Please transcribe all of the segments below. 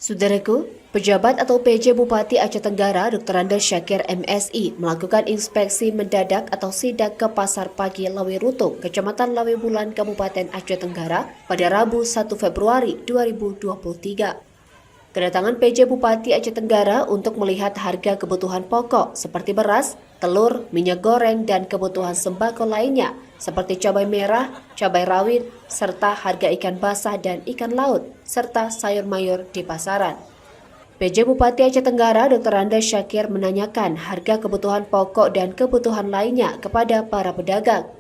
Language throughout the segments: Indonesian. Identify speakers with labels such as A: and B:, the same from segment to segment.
A: Saudaraku, pejabat atau PJ Bupati Aceh Tenggara Dr. Andes Syakir MSI melakukan inspeksi mendadak atau sidak ke Pasar Pagi Lawe Rutung, Kecamatan Lawe Bulan, Kabupaten Aceh Tenggara pada Rabu 1 Februari 2023. Kedatangan PJ Bupati Aceh Tenggara untuk melihat harga kebutuhan pokok seperti beras, telur, minyak goreng, dan kebutuhan sembako lainnya seperti cabai merah, cabai rawit, serta harga ikan basah dan ikan laut, serta sayur mayur di pasaran. PJ Bupati Aceh Tenggara Dr. Andes Syakir menanyakan harga kebutuhan pokok dan kebutuhan lainnya kepada para pedagang.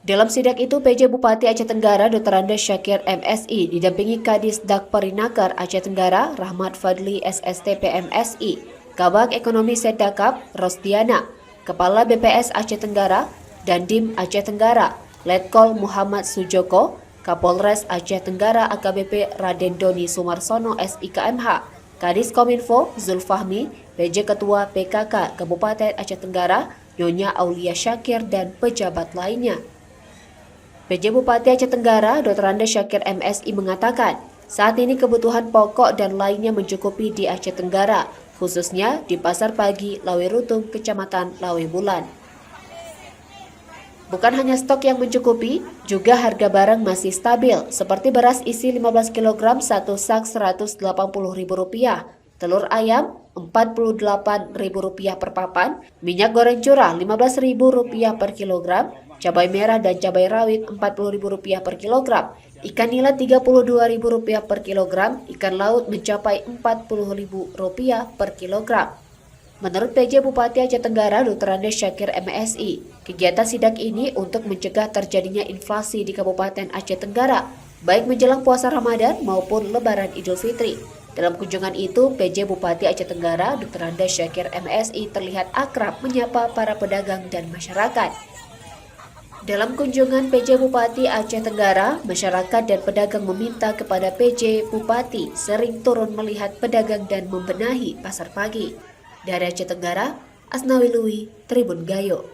A: Dalam sidak itu, PJ Bupati Aceh Tenggara Dr. Andes Syakir MSI didampingi Kadis Dakperinaker Aceh Tenggara Rahmat Fadli SST PMSI, Kabag Ekonomi Sedakap Rosdiana, Kepala BPS Aceh Tenggara, Dandim Aceh Tenggara, Letkol Muhammad Sujoko, Kapolres Aceh Tenggara AKBP Raden Doni Sumarsono SIKMH, Kadis Kominfo Zulfahmi, PJ Ketua PKK Kabupaten Aceh Tenggara Nyonya Aulia Syakir, dan pejabat lainnya. PJ Bupati Aceh Tenggara Dr. Andes Syakir MSI mengatakan, saat ini kebutuhan pokok dan lainnya mencukupi di Aceh Tenggara, khususnya di Pasar Pagi Lawe Rutung, Kecamatan Lawe Bulan. Bukan hanya stok yang mencukupi, juga harga barang masih stabil, seperti beras isi 15 kg satu sak Rp180.000, telur ayam Rp48.000 per papan, minyak goreng curah Rp15.000 per kilogram, cabai merah dan cabai rawit Rp40.000 per kilogram, ikan nila Rp32.000 per kilogram, ikan laut mencapai Rp40.000 per kilogram. Menurut PJ Bupati Aceh Tenggara Dr. Andes Syakir MSI, kegiatan sidak ini untuk mencegah terjadinya inflasi di Kabupaten Aceh Tenggara, baik menjelang puasa Ramadan maupun Lebaran Idul Fitri. Dalam kunjungan itu, PJ Bupati Aceh Tenggara Dr. Andes Syakir MSI terlihat akrab menyapa para pedagang dan masyarakat. Dalam kunjungan PJ Bupati Aceh Tenggara, masyarakat dan pedagang meminta kepada PJ Bupati sering turun melihat pedagang dan membenahi pasar pagi. Dari Aceh Tenggara, Asnawi Lui, Tribun Gayo.